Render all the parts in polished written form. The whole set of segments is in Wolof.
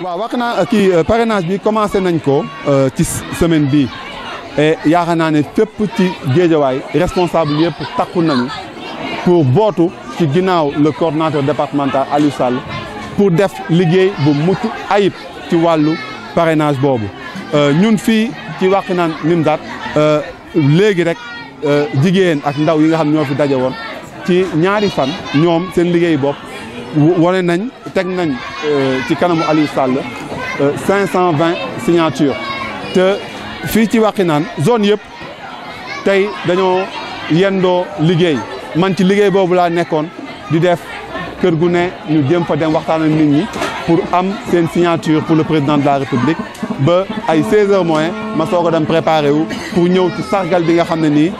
waaw wax naa kii parrainage bi commencé nañ ko ci semaine bii et yaakaar naa ne fépp ci Géejawaay responsable yëpp takku nañu pour bootu ci ginnaaw le coordonnateur départemental Aliou Sall pour def liggéey bu mucc ayib ci wàllu parrainage boobu ñun fii ci Wakhinane Nimzatt léegi rek jigéen ak ndaw yi nga xam ñoo fi daje woon ci ñaari fan ñoom seen liggéey bopp wane nañ teg nañ ci kanamu Aliou Sall 520 signatures te fii ci Wakhinane zone yëpp tey dañoo yendoo liggéey man ci liggéey boobu laa nekkoon di def kër gu ne ñu jéem fa dem waxtaan ak nit ñi pour am seen signature pour le président de la République ba ay 16h moins ma soog a dem préparé wu pour ñëw ci sargal bi nga xam ne nii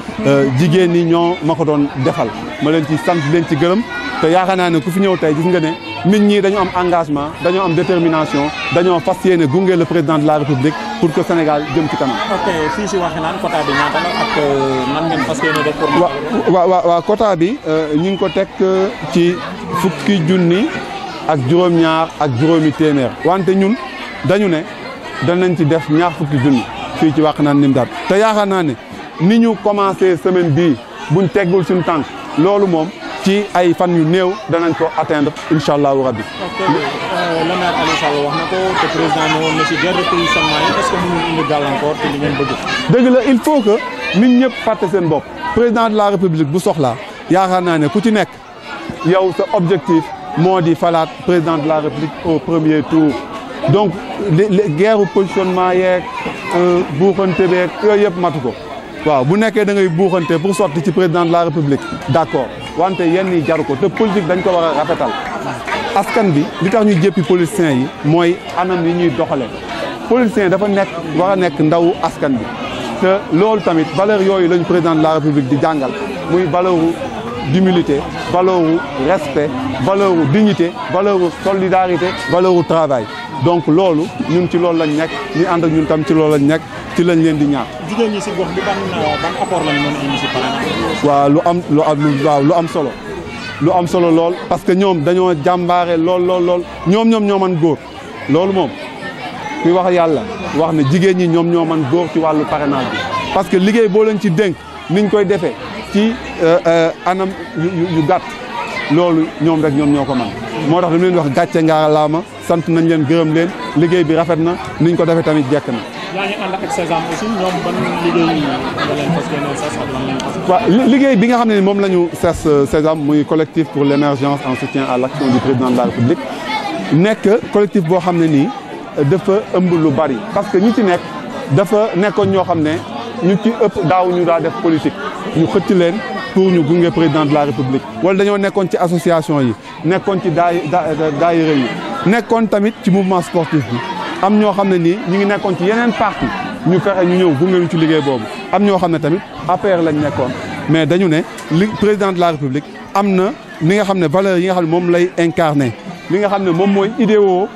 jigéen ñi ñoo ma ko doon defal ma leen ci sant leen ci gërëm te yaakaar naa ne ku fi ñëw tey gis nga ne nit ñi dañoo am engagement dañoo am détermination dañoo fas yéene gunge le président de la République pour que Sénégal jëm ci kanam. ok fii si Wakhinane quota bi ñaata la ak nan ngeen fas yéene def pour. waaw quota bi ñu ngi ko teg ci fukki junni ak juróom-ñaar ak juróomi téeméer wante ñun dañu ne danañ ci def ñaar fukki junni fii ci Wakhinane Nimzatt te yaakaar naa ne ni ñu commencé semaine bii buñ teggul suñu tànk loolu moom ci ay fan yu néew danañ ko atteindre incha allahu rabbi. ok le maire Aliou Sall wax na ko te président ne woon na si gerte paysans yi est-ce que mënul indi gàllankoor ci li ngeen bëgg. dëgg la il faut que nit ñëpp fàtte seen bopp président de la république bu soxlaa yaakaar naa ne ku ci nekk yow sa objectif moo di falaat président de la république au premier tour donc guerre positionnement yeeg buuxante beeg yooyu yëpp matu ko waaw bu nekkee da ngay buuxante pour sortir ci président de la république d'accord wante yenn yi jaru ko te politique dañ ko war a rafetal askan bi li tax ñuy jéppi politiciens yi mooy anam yi ñuy doxale politicien dafa nekk war a nekk ndawu askan bi te loolu tamit valeur yooyu lañu président de la république di jàngal muy valeur d'humilité valeur respect valeur dignité valeur solidarité valeur travail donc loolu ñun ci loolu lañ nekk ñi ànd ak ñun tam ci loolu lañ nekk ci lañ leen di ñaax. jigéen ñi si gox bi ban apport lañ mën a indi si parrainage. waaw lu am solo lu am solo lool parce que ñoom dañoo jàmbaare lool ñoom ñoo man góor loolu moom kuy wax yàlla wax ne jigéen ñi ñoom ñoo man góor ci wàllu parrainage bi parce que liggéey boo leen ci dénk niñ koy defee ci anam yu gàtt loolu ñoom rek ñoom ñoo ko man moo tax dañ leen wax gàcce ngaalaama sant nañ leen gërëm leen liggéey bi rafet na niñ ko defee tamit jekk na. yaa ngi ànd ak Sésame aussi ñoom ban liggéey nga leen fas yéene sas ak lan lañ fas. waaw liggéey bi nga xam ne moom la ñu sas Sésame muy collectif pour l'émergence en soutien à l'action du président de la République nekk collectif boo xam ne nii dafa ëmb lu bari parce que ñi ci nekk dafa nekkoon ñoo xam ne ñu ci ëpp daaw ñu daa def politique ñu xëcc leen pour ñu gunge président de la République wala dañoo nekkoon ci association yi nekkoon ci daayira yi nekkoon tamit ci mouvement sportif bi am ñoo xam ne nii ñu ngi nekkoon ci yeneen parti ñu fexe ñu ñëw gunge ñu ci liggéey boobu am ñoo xam ne tamit APR lañ nekkoon mais dañu ne li président de la République am na li nga xam ne valeurs yi nga xam ne moom lay incarné li nga xam ne moom mooy idéo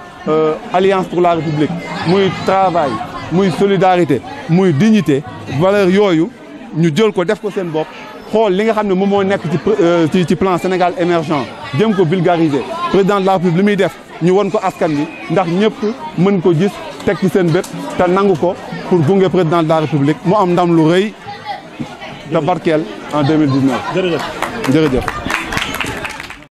alliance pour la République muy travail muy solidarité muy dignité valeurs yooyu ñu jël ko def ko seen bopp xool li nga xam ne moom moo nekk ci plan Sénégal émergent jëm ko vulgariser président de la République li muy def ñu won ko askan bi ndax ñëpp mën ko gis teg ci seen bët te nangu ko pour gunge président de la République mu am ndam lu rëy te barkeel en 2019. jërëjëf. jërëjëf.